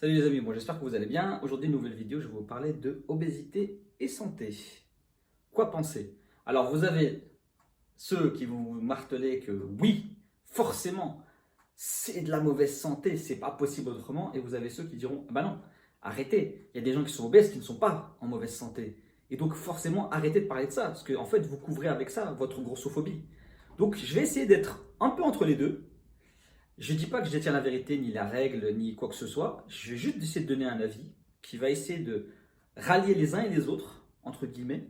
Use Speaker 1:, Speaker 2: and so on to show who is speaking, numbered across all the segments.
Speaker 1: Salut les amis, bon, j'espère que vous allez bien. Aujourd'hui, nouvelle vidéo, je vais vous parler de obésité et santé. Quoi penser? Alors, vous avez ceux qui vont vous marteler que oui, forcément, c'est de la mauvaise santé, c'est pas possible autrement. Et vous avez ceux qui diront, ah bah non, arrêtez, il y a des gens qui sont obèses qui ne sont pas en mauvaise santé. Et donc, forcément, arrêtez de parler de ça, parce qu'en fait, vous couvrez avec ça votre grossophobie. Donc, je vais essayer d'être un peu entre les deux. Je ne dis pas que je détiens la vérité, ni la règle, ni quoi que ce soit. Je vais juste essayer de donner un avis qui va essayer de rallier les uns et les autres, entre guillemets.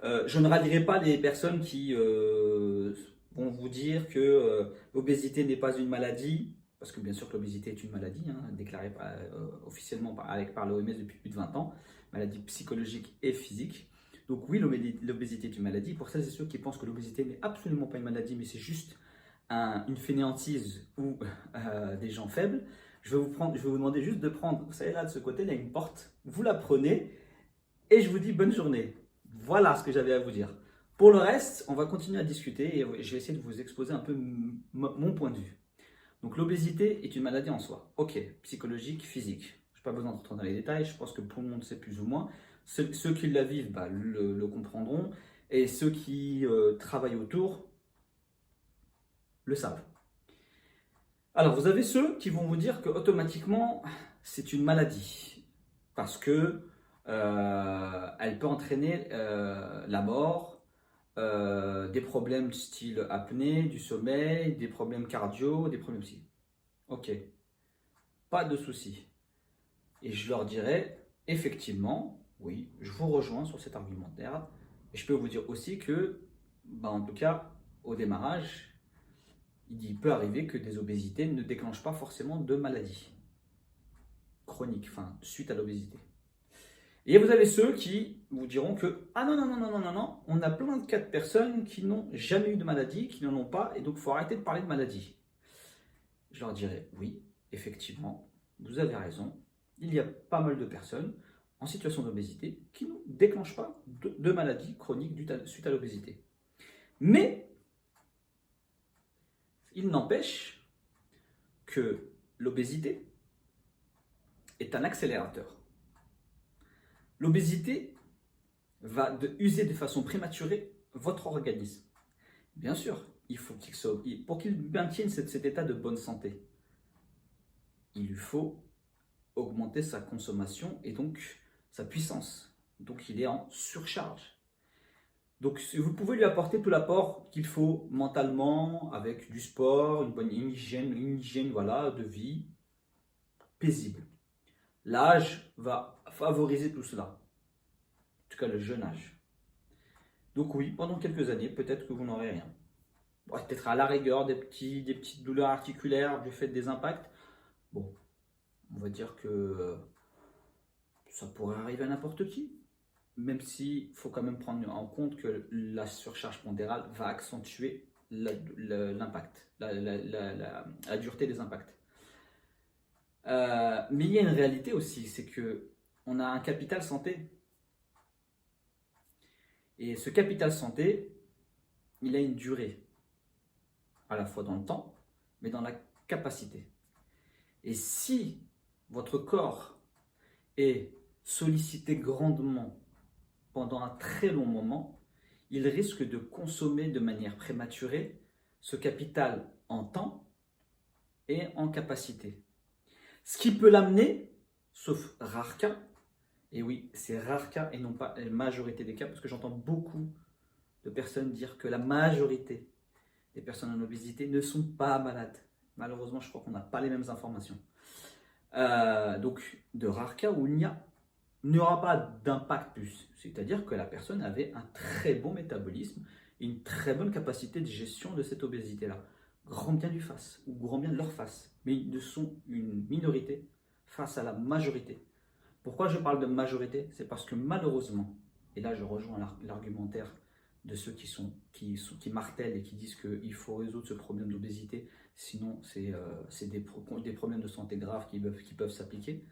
Speaker 1: Je ne rallierai pas les personnes qui vont vous dire que l'obésité n'est pas une maladie, parce que bien sûr que l'obésité est une maladie, hein, déclarée officiellement par l'OMS depuis plus de 20 ans, maladie psychologique et physique. Donc oui, l'obésité est une maladie. Pour celles et ceux qui pensent que l'obésité n'est absolument pas une maladie, mais c'est juste une fainéantise ou des gens faibles, je vais vous demander juste de prendre, vous savez là de ce côté, il y a une porte, vous la prenez et je vous dis bonne journée. Voilà ce que j'avais à vous dire. Pour le reste, on va continuer à discuter et je vais essayer de vous exposer un peu mon point de vue. Donc l'obésité est une maladie en soi. Ok, psychologique, physique. Je n'ai pas besoin d'entrer dans les détails, je pense que tout le monde sait plus ou moins. Ceux qui la vivent le comprendront et ceux qui travaillent autour le savent. Alors, vous avez ceux qui vont vous dire que automatiquement c'est une maladie parce que elle peut entraîner la mort, des problèmes style apnée, du sommeil, des problèmes cardio, des problèmes psy. Ok, pas de souci. Et je leur dirais effectivement, oui, je vous rejoins sur cet argumentaire. Et je peux vous dire aussi que, en tout cas, au démarrage, il peut arriver que des obésités ne déclenchent pas forcément de maladies chroniques, enfin, suite à l'obésité. Et vous avez ceux qui vous diront que, ah non, non, non, non, non, non, non, on a plein de cas de personnes qui n'ont jamais eu de maladie, qui n'en ont pas, et donc il faut arrêter de parler de maladie. Je leur dirais, oui, effectivement, vous avez raison, il y a pas mal de personnes en situation d'obésité qui ne déclenchent pas de maladie chronique suite à l'obésité. Mais, il n'empêche que l'obésité est un accélérateur. L'obésité va user de façon prématurée votre organisme. Bien sûr, il faut pour qu'il maintienne cet état de bonne santé, il lui faut augmenter sa consommation et donc sa puissance. Donc il est en surcharge. Donc vous pouvez lui apporter tout l'apport qu'il faut mentalement, avec du sport, une hygiène voilà, de vie paisible. L'âge va favoriser tout cela, en tout cas le jeune âge. Donc oui, pendant quelques années, peut-être que vous n'aurez rien. Bon, peut-être à la rigueur des petites douleurs articulaires du fait des impacts. Bon, on va dire que ça pourrait arriver à n'importe qui. Même s'il faut quand même prendre en compte que la surcharge pondérale va accentuer l'impact, la dureté des impacts. Mais il y a une réalité aussi, c'est que on a un capital santé. Et ce capital santé, il a une durée, à la fois dans le temps, mais dans la capacité. Et si votre corps est sollicité grandement pendant un très long moment, il risque de consommer de manière prématurée ce capital en temps et en capacité. Ce qui peut l'amener, sauf rare cas, et oui, c'est rare cas et non pas la majorité des cas, parce que j'entends beaucoup de personnes dire que la majorité des personnes en obésité ne sont pas malades. Malheureusement, je crois qu'on n'a pas les mêmes informations. Donc, de rares cas où il n'y aura pas d'impact plus. C'est-à-dire que la personne avait un très bon métabolisme et une très bonne capacité de gestion de cette obésité-là. Grand bien lui fasse, ou grand bien leur fasse. Mais ils sont une minorité face à la majorité. Pourquoi je parle de majorité? C'est parce que malheureusement, et là je rejoins l'argumentaire de ceux qui martèlent et qui disent qu'il faut résoudre ce problème d'obésité, sinon c'est des problèmes de santé graves qui peuvent s'appliquer.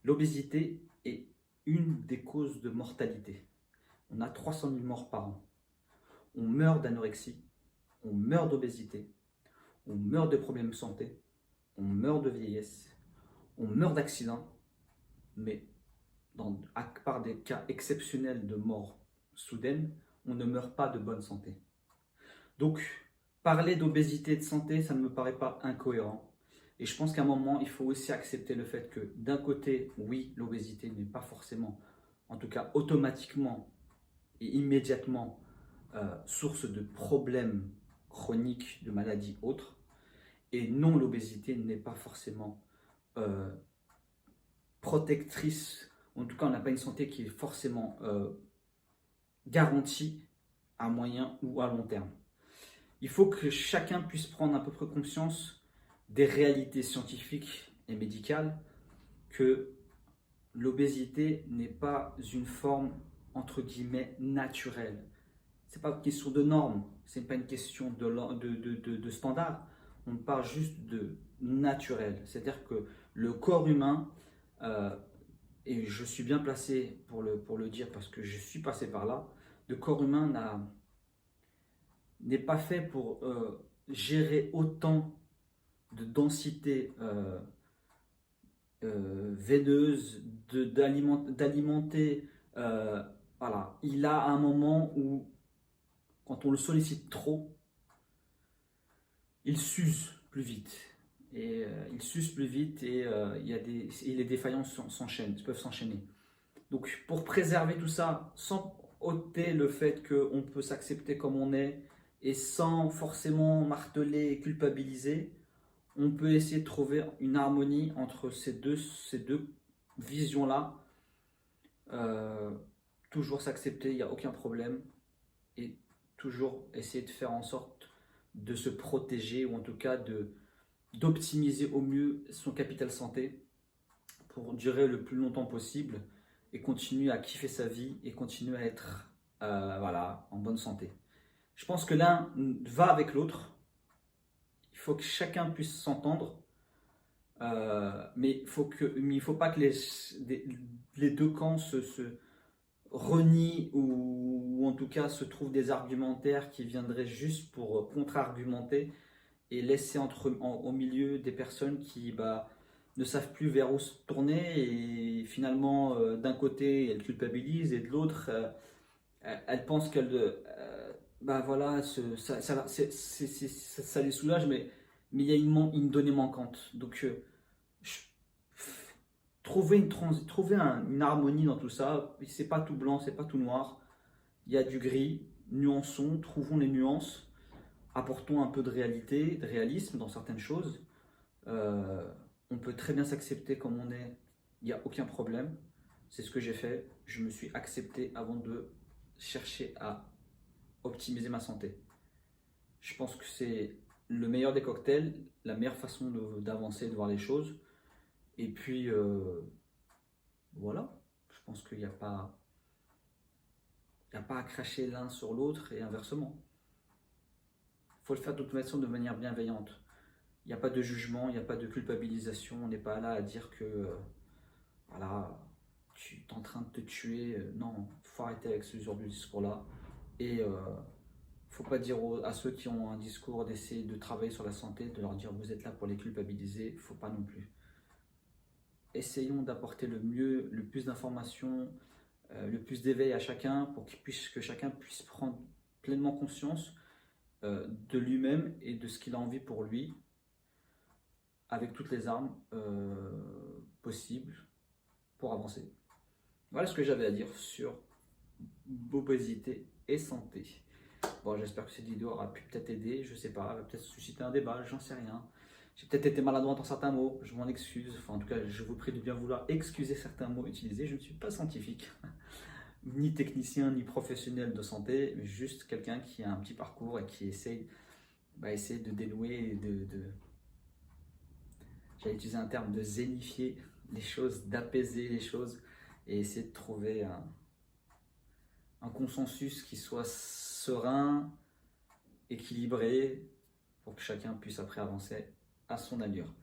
Speaker 1: L'obésité est une des causes de mortalité. On a 300 000 morts par an. On meurt d'anorexie, on meurt d'obésité, on meurt de problèmes de santé, on meurt de vieillesse, on meurt d'accident, mais à part des cas exceptionnels de mort soudaine, on ne meurt pas de bonne santé. Donc, parler d'obésité et de santé, ça ne me paraît pas incohérent. Et je pense qu'à un moment, il faut aussi accepter le fait que d'un côté, oui, l'obésité n'est pas forcément, en tout cas automatiquement et immédiatement, source de problèmes chroniques, de maladies autres. Et non, l'obésité n'est pas forcément protectrice. En tout cas, on n'a pas une santé qui est forcément garantie à moyen ou à long terme. Il faut que chacun puisse prendre à peu près conscience des réalités scientifiques et médicales, que l'obésité n'est pas une forme entre guillemets naturelle. C'est pas une question de normes, c'est pas une question de standard. On parle juste de naturel. C'est-à-dire que le corps humain, et je suis bien placé pour le dire parce que je suis passé par là, le corps humain n'est pas fait pour gérer autant de densité veineuse, d'alimenter. Voilà. Il a un moment où, quand on le sollicite trop, il s'use plus vite. Et il s'use plus vite et les défaillances peuvent s'enchaîner. Donc pour préserver tout ça, sans ôter le fait qu'on peut s'accepter comme on est et sans forcément marteler et culpabiliser, on peut essayer de trouver une harmonie entre ces deux visions-là. Toujours s'accepter, il n'y a aucun problème. Et toujours essayer de faire en sorte de se protéger, ou en tout cas d'optimiser au mieux son capital santé pour durer le plus longtemps possible et continuer à kiffer sa vie et continuer à être en bonne santé. Je pense que l'un va avec l'autre. Il faut que chacun puisse s'entendre, mais il ne faut pas que les deux camps se renient ou en tout cas se trouvent des argumentaires qui viendraient juste pour contre-argumenter et laisser au milieu des personnes qui ne savent plus vers où se tourner et finalement d'un côté elles culpabilisent et de l'autre elles pensent qu'elles ça les soulage, mais il y a une donnée manquante. Donc trouver une harmonie dans tout ça. C'est pas tout blanc, c'est pas tout noir, il y a du gris. Nuançons, trouvons les nuances, apportons un peu de réalité, de réalisme dans certaines choses. On peut très bien s'accepter comme on est, il n'y a aucun problème. C'est ce que j'ai fait, je me suis accepté avant de chercher à optimiser ma santé. Je pense que c'est le meilleur des cocktails, la meilleure façon d'avancer, de voir les choses. Et puis voilà, je pense qu'il n'y a pas à cracher l'un sur l'autre et inversement. Il faut le faire de toute façon de manière bienveillante. Il n'y a pas de jugement, il n'y a pas de culpabilisation. On n'est pas là à dire que tu es en train de te tuer. Non, il faut arrêter avec ce genre de discours-là. Et il ne faut pas dire à ceux qui ont un discours d'essayer de travailler sur la santé, de leur dire vous êtes là pour les culpabiliser. Il ne faut pas non plus. Essayons d'apporter le plus d'informations, le plus d'éveil à chacun pour que chacun puisse prendre pleinement conscience de lui-même et de ce qu'il a envie pour lui, avec toutes les armes possibles pour avancer. Voilà ce que j'avais à dire sur obésité et santé. Bon, j'espère que cette vidéo aura pu peut-être aider, je sais pas, peut-être susciter un débat, j'en sais rien. J'ai peut-être été maladroit dans certains mots, je m'en excuse. Enfin, en tout cas, je vous prie de bien vouloir excuser certains mots utilisés. Je ne suis pas scientifique, ni technicien, ni professionnel de santé, mais juste quelqu'un qui a un petit parcours et qui essaye de dénouer et j'allais utiliser un terme, de zénifier les choses, d'apaiser les choses et essayer de trouver un consensus qui soit serein, équilibré, pour que chacun puisse après avancer à son allure.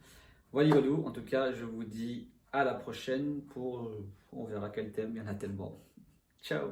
Speaker 1: Voilà, en tout cas, je vous dis à la prochaine on verra quel thème, il y en a tellement. Ciao!